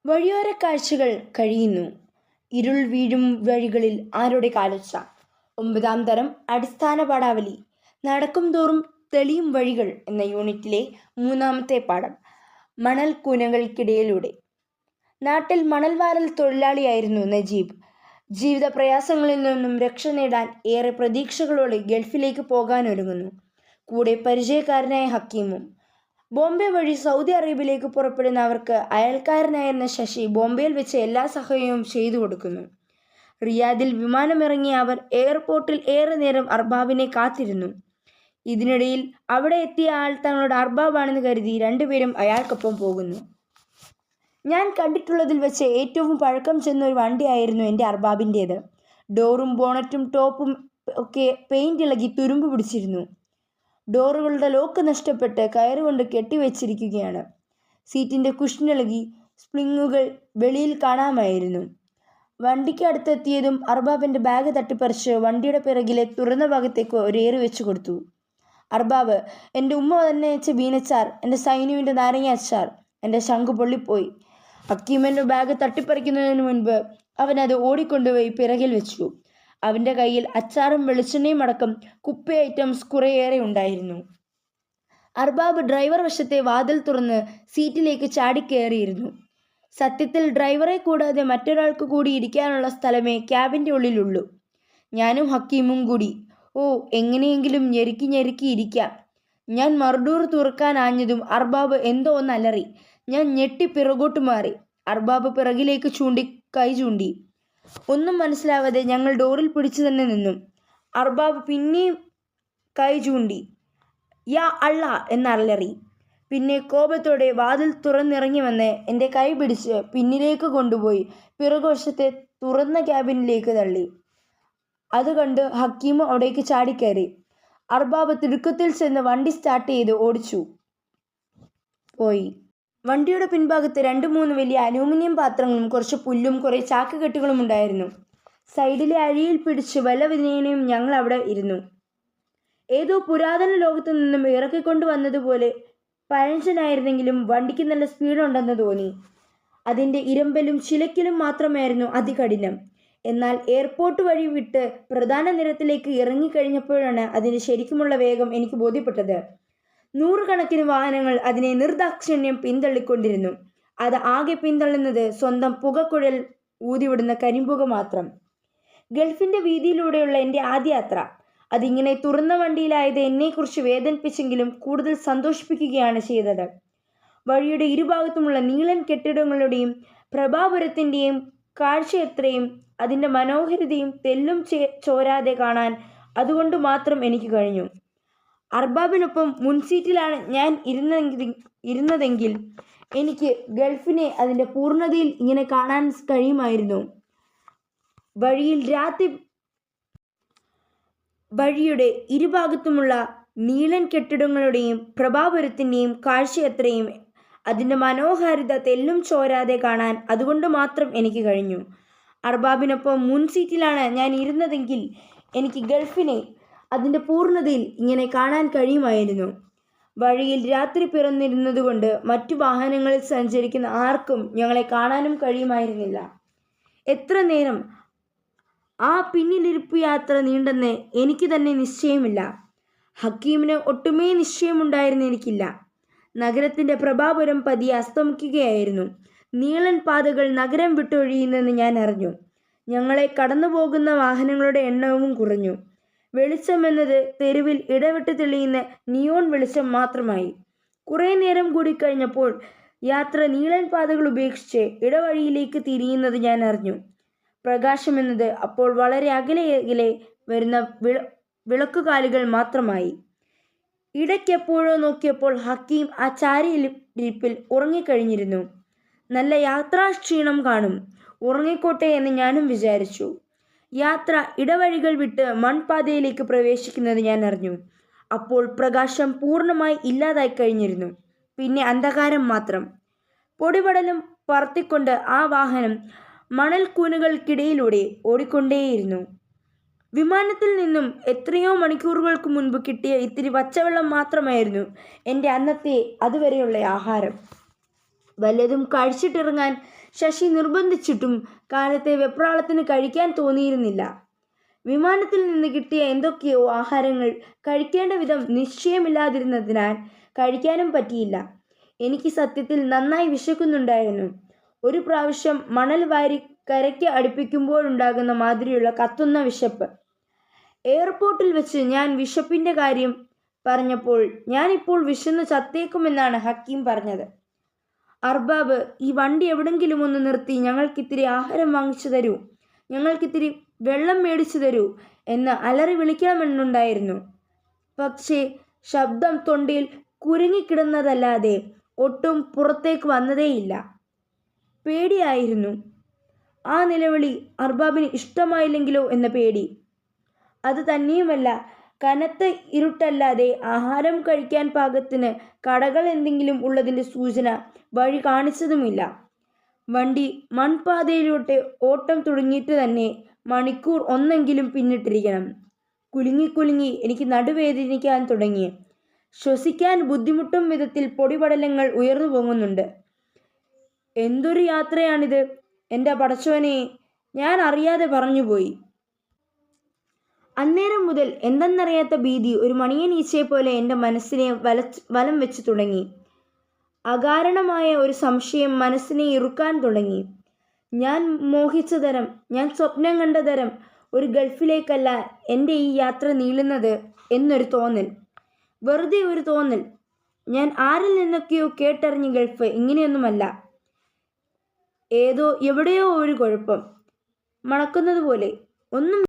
വഴിയോര കാഴ്ചകൾ കഴിയുന്നു. ഇരുൾ വീഴും വഴികളിൽ ആരുടെ കാലൊച്ച. 9ാം തരം അടിസ്ഥാന പാഠാവലി. നടക്കും തോറും തെളിയും വഴികൾ എന്ന യൂണിറ്റിലെ 3ാമത്തെ പാഠം. മണൽ കൂനകൾക്കിടയിലൂടെ. നാട്ടിൽ മണൽവാരൽ തൊഴിലാളിയായിരുന്നു നജീബ്. ജീവിത പ്രയാസങ്ങളിൽ നിന്നും രക്ഷ നേടാൻ ഏറെ പ്രതീക്ഷകളോടെ ഗൾഫിലേക്ക് പോകാനൊരുങ്ങുന്നു. കൂടെ പരിചയക്കാരനായ ഹക്കീമും. ബോംബെ വഴി സൗദി അറേബ്യയിലേക്ക് പുറപ്പെടുന്ന അവർക്ക് അയൽക്കാരനായിരുന്ന ശശി ബോംബെയിൽ വെച്ച് എല്ലാ സഹായവും ചെയ്തു കൊടുക്കുന്നു. റിയാദിൽ വിമാനമിറങ്ങിയ അവർ എയർപോർട്ടിൽ ഏറെ നേരം അർബാബിനെ കാത്തിരുന്നു. ഇതിനിടയിൽ അവിടെ എത്തിയ ആൾ തങ്ങളുടെ അർബാബാണെന്ന് കരുതി രണ്ടുപേരും അയാൾക്കൊപ്പം പോകുന്നു. ഞാൻ കണ്ടിട്ടുള്ളതിൽ വെച്ച് ഏറ്റവും പഴക്കം ചെന്ന ഒരു വണ്ടിയായിരുന്നു എൻ്റെ അർബാബിൻ്റേത്. ഡോറും ബോണറ്റും ടോപ്പും ഒക്കെ പെയിൻ്റ് ഇളകി തുരുമ്പ് പിടിച്ചിരുന്നു. ഡോറുകളുടെ ലോക്ക് നഷ്ടപ്പെട്ട് കയറുകൊണ്ട് കെട്ടിവെച്ചിരിക്കുകയാണ്. സീറ്റിൻ്റെ കുഷനിളകി സ്പ്രിങ്ങുകൾ വെളിയിൽ കാണാമായിരുന്നു. വണ്ടിക്ക് അടുത്തെത്തിയതും അർബാബിൻ്റെ ബാഗ് തട്ടിപ്പറിച്ച് വണ്ടിയുടെ പിറകിലെ തുറന്ന ഭാഗത്തേക്ക് ഒരേറ് വെച്ച് കൊടുത്തു. അർബാബ്: എൻ്റെ ഉമ്മ തന്നെ വെച്ച ബീനച്ചാർ, എൻ്റെ സൈനുവിൻ്റെ നാരങ്ങ അച്ചാർ. എൻ്റെ ശംഖ് പൊള്ളിപ്പോയി. ഹക്കീമിൻ്റെ ബാഗ് തട്ടിപ്പറിക്കുന്നതിന് മുൻപ് അവൻ അത് ഓടിക്കൊണ്ടുപോയി പിറകിൽ വെച്ചു. അവൻ്റെ കയ്യിൽ അച്ചാറും വെളിച്ചെണ്ണയും അടക്കം കുപ്പി ഐറ്റംസ് കുറേയേറെ ഉണ്ടായിരുന്നു. അർബാബ് ഡ്രൈവർ വശത്തെ വാതിൽ തുറന്ന് സീറ്റിലേക്ക് ചാടിക്കയറിയിരുന്നു. സത്യത്തിൽ ഡ്രൈവറെ കൂടാതെ മറ്റൊരാൾക്ക് കൂടി ഇരിക്കാനുള്ള സ്ഥലമേ ക്യാബിൻ്റെ ഉള്ളിലുള്ളൂ. ഞാനും ഹക്കീമും കൂടി. ഓ, എങ്ങനെയെങ്കിലും ഞെരുക്കി ഞെരുക്കി ഇരിക്കാം. ഞാൻ മറുഡോർ തുറക്കാനാഞ്ഞതും അർബാബ് എന്തോ ഒന്ന് അലറി. ഞാൻ ഞെട്ടി പിറകോട്ട് മാറി. അർബാബ് പിറകിലേക്ക് കൈ ചൂണ്ടി. ഒന്നും മനസ്സിലാവാതെ ഞങ്ങൾ ഡോറിൽ പിടിച്ചു തന്നെ നിന്നു. അർബാബ് പിന്നെയും കൈ ചൂണ്ടി. യാ അള്ളാ എന്നലറി. പിന്നെ കോപത്തോടെ വാതിൽ തുറന്നിറങ്ങി വന്ന് എൻ്റെ കൈ പിടിച്ച് പിന്നിലേക്ക് കൊണ്ടുപോയി പിറകുവശത്തെ തുറന്ന ക്യാബിനിലേക്ക് തള്ളി. അത് കണ്ട് ഹക്കീം അവിടേക്ക് ചാടിക്കയറി. അർബാബ് തിടുക്കത്തിൽ ചെന്ന് വണ്ടി സ്റ്റാർട്ട് ചെയ്ത് ഓടിച്ചു പോയി. വണ്ടിയുടെ പിൻഭാഗത്ത് 2-3 വലിയ അലൂമിനിയം പാത്രങ്ങളും കുറച്ച് പുല്ലും കുറേ ചാക്കുകെട്ടുകളും ഉണ്ടായിരുന്നു. സൈഡിലെ അഴിയിൽ പിടിച്ച് വല്ല വിധേനയും ഞങ്ങൾ അവിടെ ഇരുന്നു. ഏതോ പുരാതന ലോകത്തു നിന്നും ഇറക്കിക്കൊണ്ടു വന്നതുപോലെ പഴഞ്ചനായിരുന്നെങ്കിലും വണ്ടിക്ക് നല്ല സ്പീഡുണ്ടെന്ന് തോന്നി. അതിൻ്റെ ഇരമ്പലും ചിലക്കലും മാത്രമായിരുന്നു അതികഠിനം. എന്നാൽ എയർപോർട്ട് വഴി വിട്ട് പ്രധാന നിരത്തിലേക്ക് ഇറങ്ങിക്കഴിഞ്ഞപ്പോഴാണ് അതിൻ്റെ ശരിക്കുമുള്ള വേഗം എനിക്ക് ബോധ്യപ്പെട്ടത്. 100 കണക്കിന് വാഹനങ്ങൾ അതിനെ നിർദാക്ഷിണ്യം പിന്തള്ളിക്കൊണ്ടിരുന്നു. അത് ആകെ പിന്തള്ളുന്നത് സ്വന്തം പുകക്കുഴൽ ഊതിവിടുന്ന കരിമ്പുക മാത്രം. ഗൾഫിൻ്റെ വീതിയിലൂടെയുള്ള എൻ്റെ ആദ്യ യാത്ര അതിങ്ങനെ തുറന്ന വണ്ടിയിലായത് എന്നെക്കുറിച്ച് വേദനിപ്പിച്ചെങ്കിലും കൂടുതൽ സന്തോഷിപ്പിക്കുകയാണ് ചെയ്തത്. വഴിയുടെ ഇരുഭാഗത്തുമുള്ള നീളൻ കെട്ടിടങ്ങളുടെയും പ്രഭാപുരത്തിൻ്റെയും കാഴ്ചയെത്രയും അതിൻ്റെ മനോഹരിതയും തെല്ലും ചോരാതെ കാണാൻ അതുകൊണ്ട് മാത്രം എനിക്ക് കഴിഞ്ഞു. അർബാബിനൊപ്പം മുൻസീറ്റിലാണ് ഞാൻ ഇരുന്നതെങ്കിൽ എനിക്ക് ഗൾഫിനെ അതിൻ്റെ പൂർണ്ണതയിൽ ഇങ്ങനെ കാണാൻ കഴിയുമായിരുന്നു. വഴിയുടെ ഇരുഭാഗത്തുമുള്ള നീളൻ കെട്ടിടങ്ങളുടെയും പ്രഭാപുരത്തിൻ്റെയും കാഴ്ചയത്രയും അതിൻ്റെ മനോഹാരിത തെല്ലും ചോരാതെ കാണാൻ അതുകൊണ്ട് മാത്രം എനിക്ക് കഴിഞ്ഞു. അർബാബിനൊപ്പം മുൻസീറ്റിലാണ് ഞാൻ ഇരുന്നതെങ്കിൽ എനിക്ക് ഗൾഫിനെ അതിൻ്റെ പൂർണ്ണതയിൽ ഇങ്ങനെ കാണാൻ കഴിയുമായിരുന്നു. വഴിയിൽ രാത്രി പിറന്നിരുന്നതുകൊണ്ട് മറ്റു വാഹനങ്ങളിൽ സഞ്ചരിക്കുന്ന ആർക്കും ഞങ്ങളെ കാണാനും കഴിയുമായിരുന്നില്ല. എത്ര നേരം ആ പിന്നിലിരിപ്പ് യാത്ര നീണ്ടെന്ന് എനിക്ക് തന്നെ നിശ്ചയമില്ല. ഹക്കീമിന് ഒട്ടുമേ നിശ്ചയമുണ്ടായിരുന്നെനിക്കില്ല. നഗരത്തിൻ്റെ പ്രഭാപുരം പതിയെ അസ്തമിക്കുകയായിരുന്നു. നീളൻ പാതകൾ നഗരം വിട്ടൊഴിയുന്നെന്ന് ഞാൻ അറിഞ്ഞു. ഞങ്ങളെ കടന്നു പോകുന്ന വാഹനങ്ങളുടെ എണ്ണവും കുറഞ്ഞു. വെളിച്ചമെന്നത് തെരുവിൽ ഇടവിട്ട് തെളിയുന്ന നിയോൺ വെളിച്ചം മാത്രമായി. കുറേ നേരം കൂടി കഴിഞ്ഞപ്പോൾ യാത്ര നീളൻ പാതകൾ ഉപേക്ഷിച്ച് ഇടവഴിയിലേക്ക് തിരിയുന്നത് ഞാൻ അറിഞ്ഞു. പ്രകാശമെന്നത് അപ്പോൾ വളരെ അകലെ വരുന്ന വിളക്കുകാലുകൾ മാത്രമായി. ഇടയ്ക്കെപ്പോഴോ നോക്കിയപ്പോൾ ഹക്കീം ആ ചാരിയിരിപ്പിൽ ഉറങ്ങിക്കഴിഞ്ഞിരുന്നു. നല്ല യാത്രാക്ഷീണം കാണും, ഉറങ്ങിക്കോട്ടെ എന്ന് ഞാനും വിചാരിച്ചു. യാത്ര ഇടവഴികൾ വിട്ട് മൺപാതയിലേക്ക് പ്രവേശിക്കുന്നത് ഞാൻ അറിഞ്ഞു. അപ്പോൾ പ്രകാശം പൂർണ്ണമായി ഇല്ലാതായി കഴിഞ്ഞിരുന്നു. പിന്നെ അന്ധകാരം മാത്രം. പൊടിപടലം പറത്തിക്കൊണ്ട് ആ വാഹനം മണൽക്കൂനുകൾക്കിടയിലൂടെ ഓടിക്കൊണ്ടേയിരുന്നു. വിമാനത്തിൽ നിന്നും എത്രയോ മണിക്കൂറുകൾക്ക് മുൻപ് കിട്ടിയ ഇത്തിരി പച്ചവെള്ളം മാത്രമായിരുന്നു എൻ്റെ അന്നത്തെ അതുവരെയുള്ള ആഹാരം. വല്ലതും കഴിച്ചിട്ടിറങ്ങാൻ ശശി നിർബന്ധിച്ചിട്ടും കാലത്തെ വെപ്രാളത്തിന് കഴിക്കാൻ തോന്നിയിരുന്നില്ല. വിമാനത്തിൽ നിന്ന് കിട്ടിയ എന്തൊക്കെയോ ആഹാരങ്ങൾ കഴിക്കേണ്ട വിധം നിശ്ചയമില്ലാതിരുന്നതിനാൽ കഴിക്കാനും പറ്റിയില്ല. എനിക്ക് സത്യത്തിൽ നന്നായി വിശക്കുന്നുണ്ടായിരുന്നു. ഒരു പ്രാവശ്യം മണൽ വാരി കരയ്ക്ക് അടുപ്പിക്കുമ്പോഴുണ്ടാകുന്ന മാതിരിയുള്ള കത്തുന്ന വിശപ്പ്. എയർപോർട്ടിൽ വെച്ച് ഞാൻ വിശപ്പിൻ്റെ കാര്യം പറഞ്ഞപ്പോൾ ഞാനിപ്പോൾ വിശന്ന് ചത്തേക്കുമെന്നാണ് ഹക്കീം പറഞ്ഞത്. അർബാബ്, ഈ വണ്ടി എവിടെങ്കിലും ഒന്ന് നിർത്തി ഞങ്ങൾക്കിത്തിരി ആഹാരം വാങ്ങിച്ചു തരൂ, ഞങ്ങൾക്കിത്തിരി വെള്ളം മേടിച്ചു തരൂ എന്ന് അലറി വിളിക്കണമെന്നുണ്ടായിരുന്നു. പക്ഷേ ശബ്ദം തൊണ്ടയിൽ കുരുങ്ങിക്കിടന്നതല്ലാതെ ഒട്ടും പുറത്തേക്ക് വന്നതേയില്ല. പേടിയായിരുന്നു. ആ നിലവിളി അർബാബിന് ഇഷ്ടമായില്ലെങ്കിലോ എന്ന പേടി. അത് തന്നെയുമല്ല, കനത്ത ഇരുട്ടല്ലാതെ ആഹാരം കഴിക്കാൻ പാകത്തിന് കടകൾ എന്തെങ്കിലും ഉള്ളതിൻ്റെ സൂചന വഴി കാണിച്ചതുമില്ല. വണ്ടി മൺപാതയിലോട്ട് ഓട്ടം തുടങ്ങിയിട്ട് തന്നെ മണിക്കൂർ ഒന്നെങ്കിലും പിന്നിട്ടിരിക്കണം. കുലുങ്ങി എനിക്ക് നടുവേദനിക്കാൻ തുടങ്ങി. ശ്വസിക്കാൻ ബുദ്ധിമുട്ടും വിധത്തിൽ പൊടിപടലങ്ങൾ ഉയർന്നു പൊങ്ങുന്നുണ്ട്. എന്തൊരു യാത്രയാണിത് എൻ്റെ പടച്ചോനെ, ഞാൻ അറിയാതെ പറഞ്ഞുപോയി. അന്നേരം മുതൽ എന്തെന്നറിയാത്ത ഭീതി ഒരു മണിയനീച്ചയെപ്പോലെ എൻ്റെ മനസ്സിനെ വലം വെച്ച് തുടങ്ങി. അകാരണമായ ഒരു സംശയം മനസ്സിനെ ഇറുക്കാൻ തുടങ്ങി. ഞാൻ മോഹിച്ച തരം, ഞാൻ സ്വപ്നം കണ്ട തരം ഒരു ഗൾഫിലേക്കല്ല എൻ്റെ ഈ യാത്ര നീളുന്നത് എന്നൊരു തോന്നൽ. വെറുതെ ഒരു തോന്നൽ. ഞാൻ ആരിൽ നിന്നൊക്കെയോ കേട്ടറിഞ്ഞ ഗൾഫ് ഇങ്ങനെയൊന്നുമല്ല. ഏതോ എവിടെയോ ഒരു കുഴപ്പം മണക്കുന്നത് പോലെ. ഒന്നും